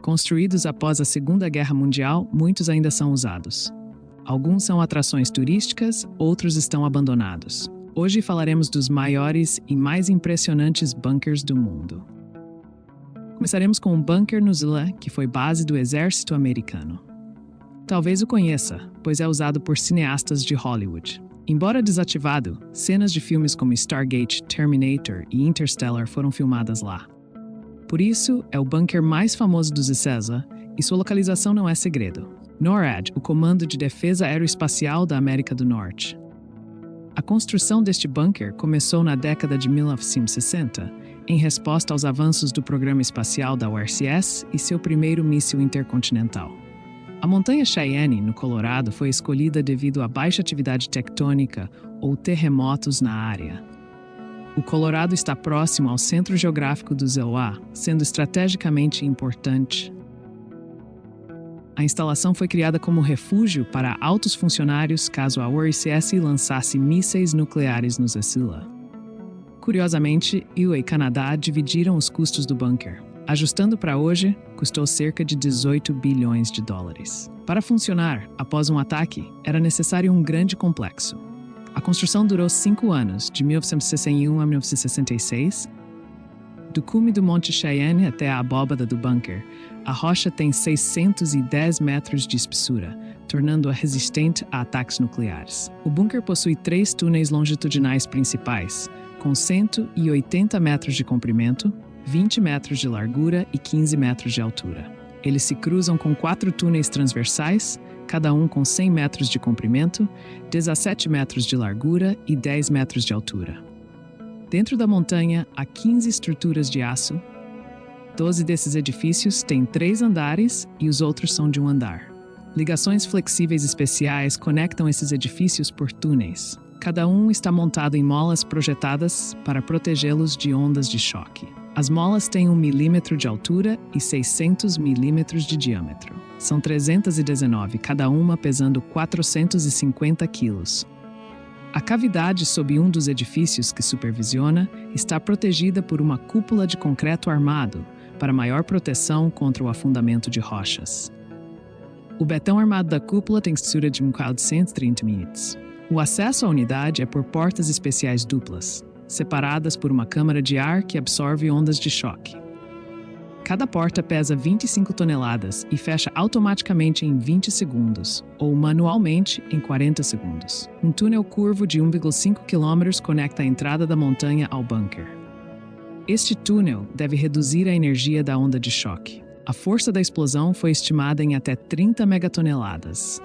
Construídos após a Segunda Guerra Mundial, muitos ainda são usados. Alguns são atrações turísticas, outros estão abandonados. Hoje falaremos dos maiores e mais impressionantes bunkers do mundo. Começaremos com o Bunker Nuzula, que foi base do exército americano. Talvez o conheça, pois é usado por cineastas de Hollywood. Embora desativado, cenas de filmes como Stargate, Terminator e Interstellar foram filmadas lá. Por isso, é o bunker mais famoso dos ICESA e sua localização não é segredo. NORAD, o Comando de Defesa Aeroespacial da América do Norte. A construção deste bunker começou na década de 1960, em resposta aos avanços do programa espacial da URSS e seu primeiro míssil intercontinental. A montanha Cheyenne, no Colorado, foi escolhida devido à baixa atividade tectônica ou terremotos na área. O Colorado está próximo ao centro geográfico do Zeuá, sendo estrategicamente importante. A instalação foi criada como refúgio para altos funcionários caso a URSS lançasse mísseis nucleares no Zesila. Curiosamente, EU e Canadá dividiram os custos do bunker. Ajustando para hoje, custou cerca de 18 bilhões de dólares. Para funcionar, após um ataque, era necessário um grande complexo. A construção durou 5 anos, de 1961 a 1966. Do cume do Monte Cheyenne até a abóbada do bunker, a rocha tem 610 metros de espessura, tornando-a resistente a ataques nucleares. O bunker possui 3 túneis longitudinais principais, com 180 metros de comprimento, 20 metros de largura e 15 metros de altura. Eles se cruzam com 4 túneis transversais, cada um com 100 metros de comprimento, 17 metros de largura e 10 metros de altura. Dentro da montanha, há 15 estruturas de aço. 12 desses edifícios têm 3 andares e os outros são de um andar. Ligações flexíveis especiais conectam esses edifícios por túneis. Cada um está montado em molas projetadas para protegê-los de ondas de choque. As molas têm 1 milímetro de altura e 600 milímetros de diâmetro. São 319, cada uma pesando 450 quilos. A cavidade sob um dos edifícios que supervisiona está protegida por uma cúpula de concreto armado, para maior proteção contra o afundamento de rochas. O betão armado da cúpula tem espessura de 1,130 metros. O acesso à unidade é por portas especiais duplas, separadas por uma câmara de ar que absorve ondas de choque. Cada porta pesa 25 toneladas e fecha automaticamente em 20 segundos, ou manualmente em 40 segundos. Um túnel curvo de 1,5 km conecta a entrada da montanha ao bunker. Este túnel deve reduzir a energia da onda de choque. A força da explosão foi estimada em até 30 megatoneladas.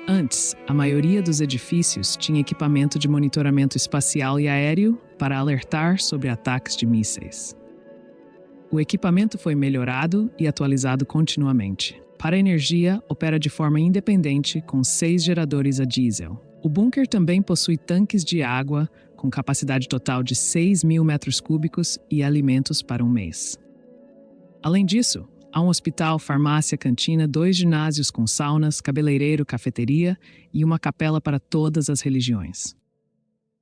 Antes, a maioria dos edifícios tinha equipamento de monitoramento espacial e aéreo para alertar sobre ataques de mísseis. O equipamento foi melhorado e atualizado continuamente. Para a energia, opera de forma independente com 6 geradores a diesel. O bunker também possui tanques de água com capacidade total de 6.000 metros cúbicos e alimentos para um mês. Além disso, há um hospital, farmácia, cantina, 2 ginásios com saunas, cabeleireiro, cafeteria e uma capela para todas as religiões.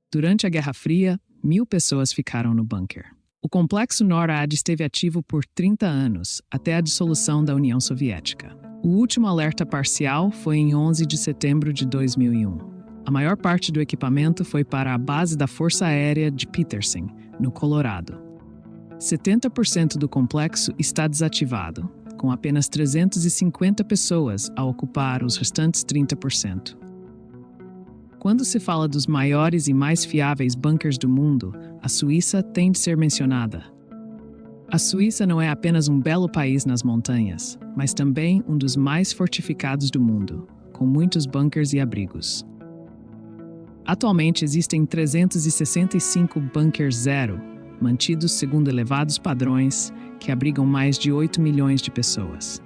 Durante a Guerra Fria, 1.000 pessoas ficaram no bunker. O complexo NORAD esteve ativo por 30 anos, até a dissolução da União Soviética. O último alerta parcial foi em 11 de setembro de 2001. A maior parte do equipamento foi para a base da Força Aérea de Peterson, no Colorado. 70% do complexo está desativado, com apenas 350 pessoas a ocupar os restantes 30%. Quando se fala dos maiores e mais fiáveis bunkers do mundo, a Suíça tem de ser mencionada. A Suíça não é apenas um belo país nas montanhas, mas também um dos mais fortificados do mundo, com muitos bunkers e abrigos. Atualmente existem 365 bunkers zero, mantidos segundo elevados padrões, que abrigam mais de 8 milhões de pessoas.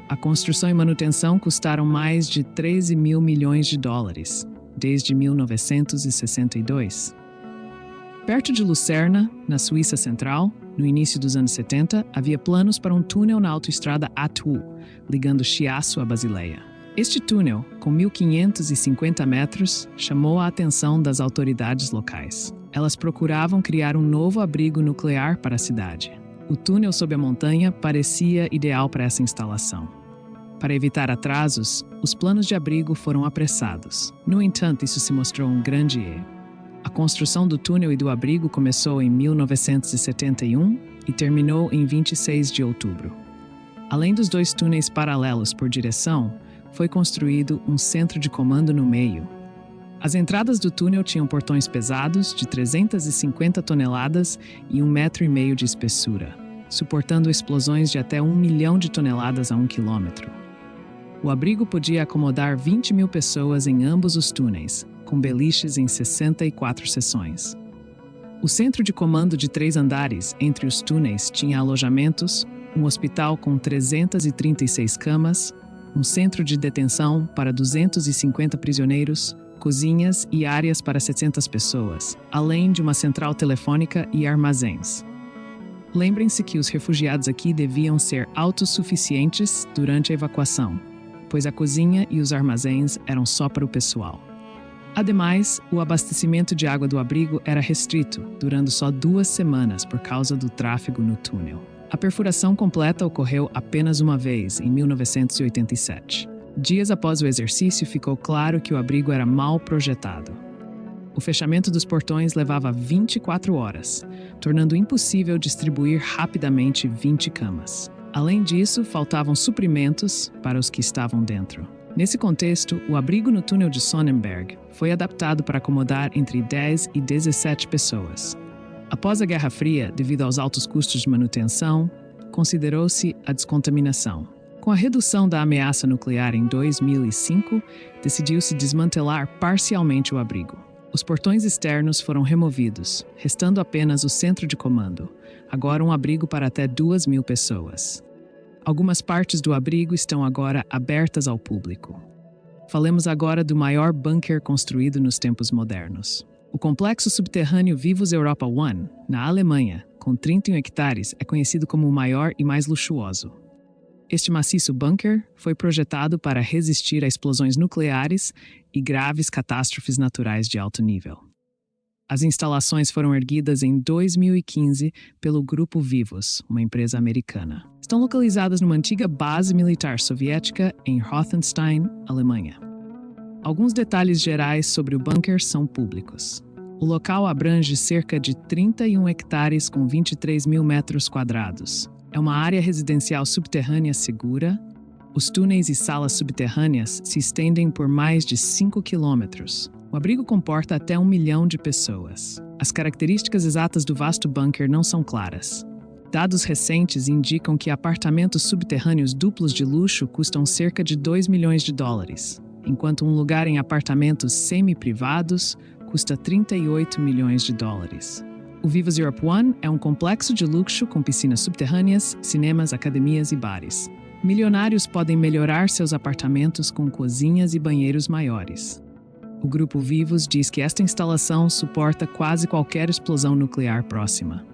A construção e manutenção custaram mais de 13 mil milhões de dólares, desde 1962. Perto de Lucerna, na Suíça Central, no início dos anos 70, havia planos para um túnel na autoestrada A2, ligando Chiasso a Basileia. Este túnel, com 1.550 metros, chamou a atenção das autoridades locais. Elas procuravam criar um novo abrigo nuclear para a cidade. O túnel sob a montanha parecia ideal para essa instalação. Para evitar atrasos, os planos de abrigo foram apressados. No entanto, isso se mostrou um grande erro. A construção do túnel e do abrigo começou em 1971 e terminou em 26 de outubro. Além dos 2 túneis paralelos por direção, foi construído um centro de comando no meio. As entradas do túnel tinham portões pesados de 350 toneladas e 1,5 metro de espessura, suportando explosões de até 1 milhão de toneladas a 1 quilômetro. O abrigo podia acomodar 20 mil pessoas em ambos os túneis, com beliches em 64 seções. O centro de comando de 3 andares entre os túneis tinha alojamentos, um hospital com 336 camas, um centro de detenção para 250 prisioneiros, cozinhas e áreas para 700 pessoas, além de uma central telefônica e armazéns. Lembrem-se que os refugiados aqui deviam ser autossuficientes durante a evacuação, pois a cozinha e os armazéns eram só para o pessoal. Ademais, o abastecimento de água do abrigo era restrito, durando só 2 semanas por causa do tráfego no túnel. A perfuração completa ocorreu apenas uma vez, em 1987. Dias após o exercício, ficou claro que o abrigo era mal projetado. O fechamento dos portões levava 24 horas, tornando impossível distribuir rapidamente 20 camas. Além disso, faltavam suprimentos para os que estavam dentro. Nesse contexto, o abrigo no túnel de Sonnenberg foi adaptado para acomodar entre 10 e 17 pessoas. Após a Guerra Fria, devido aos altos custos de manutenção, considerou-se a descontaminação. Com a redução da ameaça nuclear em 2005, decidiu-se desmantelar parcialmente o abrigo. Os portões externos foram removidos, restando apenas o centro de comando, agora um abrigo para até 2.000 pessoas. Algumas partes do abrigo estão agora abertas ao público. Falemos agora do maior bunker construído nos tempos modernos. O complexo subterrâneo Vivos Europa One, na Alemanha, com 31 hectares, é conhecido como o maior e mais luxuoso. Este maciço bunker foi projetado para resistir a explosões nucleares e graves catástrofes naturais de alto nível. As instalações foram erguidas em 2015 pelo Grupo Vivos, uma empresa americana. Estão localizadas numa antiga base militar soviética em Rothenstein, Alemanha. Alguns detalhes gerais sobre o bunker são públicos. O local abrange cerca de 31 hectares com 23 mil metros quadrados. É uma área residencial subterrânea segura. Os túneis e salas subterrâneas se estendem por mais de 5 quilômetros. O abrigo comporta até 1 milhão de pessoas. As características exatas do vasto bunker não são claras. Dados recentes indicam que apartamentos subterrâneos duplos de luxo custam cerca de 2 milhões de dólares, enquanto um lugar em apartamentos semi-privados custa 38 milhões de dólares. O Vivos Europe One é um complexo de luxo com piscinas subterrâneas, cinemas, academias e bares. Milionários podem melhorar seus apartamentos com cozinhas e banheiros maiores. O Grupo Vivos diz que esta instalação suporta quase qualquer explosão nuclear próxima.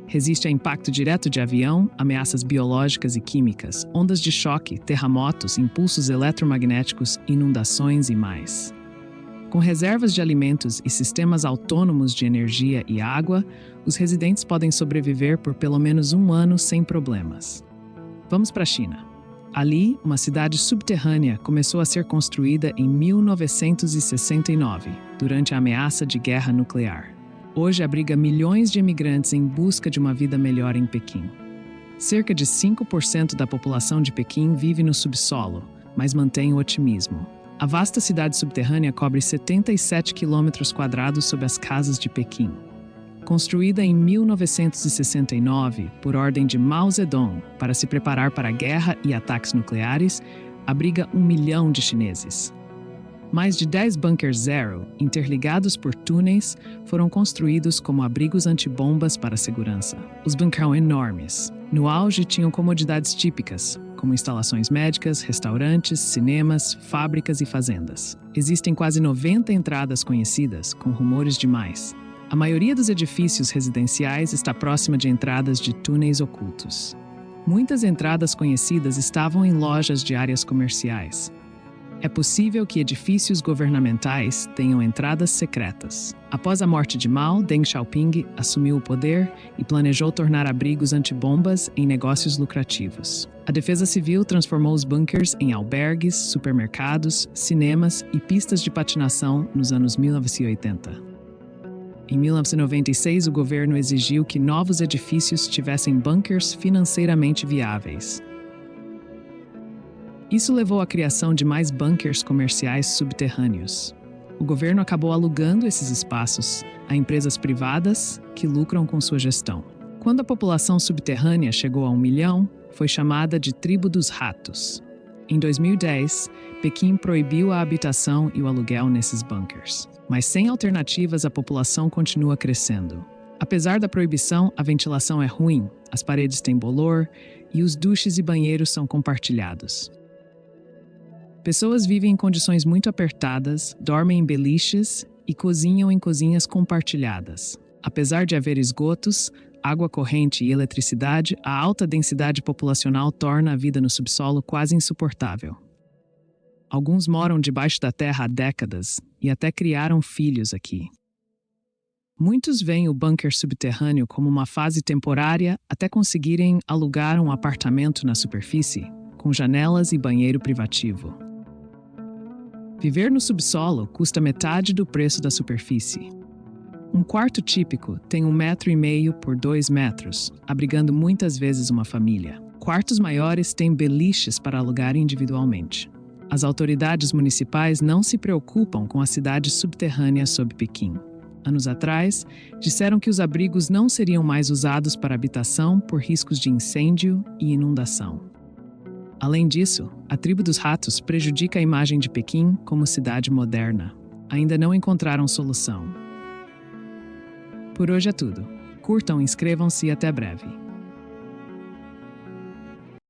Resiste a impacto direto de avião, ameaças biológicas e químicas, ondas de choque, terremotos, impulsos eletromagnéticos, inundações e mais. Com reservas de alimentos e sistemas autônomos de energia e água, os residentes podem sobreviver por pelo menos 1 ano sem problemas. Vamos para a China. Ali, uma cidade subterrânea começou a ser construída em 1969, durante a ameaça de guerra nuclear. Hoje abriga milhões de imigrantes em busca de uma vida melhor em Pequim. Cerca de 5% da população de Pequim vive no subsolo, mas mantém o otimismo. A vasta cidade subterrânea cobre 77 quilômetros quadrados sob as casas de Pequim. Construída em 1969 por ordem de Mao Zedong para se preparar para a guerra e ataques nucleares, abriga 1 milhão de chineses. Mais de 10 bunkers zero, interligados por túneis, foram construídos como abrigos antibombas para segurança. Os bunkers são enormes. No auge, tinham comodidades típicas, como instalações médicas, restaurantes, cinemas, fábricas e fazendas. Existem quase 90 entradas conhecidas, com rumores de mais. A maioria dos edifícios residenciais está próxima de entradas de túneis ocultos. Muitas entradas conhecidas estavam em lojas de áreas comerciais. É possível que edifícios governamentais tenham entradas secretas. Após a morte de Mao, Deng Xiaoping assumiu o poder e planejou tornar abrigos antibombas em negócios lucrativos. A Defesa Civil transformou os bunkers em albergues, supermercados, cinemas e pistas de patinação nos anos 1980. Em 1996, o governo exigiu que novos edifícios tivessem bunkers financeiramente viáveis. Isso levou à criação de mais bunkers comerciais subterrâneos. O governo acabou alugando esses espaços a empresas privadas que lucram com sua gestão. Quando a população subterrânea chegou a 1 milhão, foi chamada de Tribo dos Ratos. Em 2010, Pequim proibiu a habitação e o aluguel nesses bunkers. Mas sem alternativas, a população continua crescendo. Apesar da proibição, a ventilação é ruim, as paredes têm bolor e os duches e banheiros são compartilhados. Pessoas vivem em condições muito apertadas, dormem em beliches e cozinham em cozinhas compartilhadas. Apesar de haver esgotos, água corrente e eletricidade, a alta densidade populacional torna a vida no subsolo quase insuportável. Alguns moram debaixo da terra há décadas e até criaram filhos aqui. Muitos veem o bunker subterrâneo como uma fase temporária até conseguirem alugar um apartamento na superfície, com janelas e banheiro privativo. Viver no subsolo custa metade do preço da superfície. Um quarto típico tem 1,5 metro por 2 metros, abrigando muitas vezes uma família. Quartos maiores têm beliches para alugar individualmente. As autoridades municipais não se preocupam com a cidade subterrânea sob Pequim. Anos atrás, disseram que os abrigos não seriam mais usados para habitação por riscos de incêndio e inundação. Além disso, a Tribo dos Ratos prejudica a imagem de Pequim como cidade moderna. Ainda não encontraram solução. Por hoje é tudo. Curtam, inscrevam-se e até breve.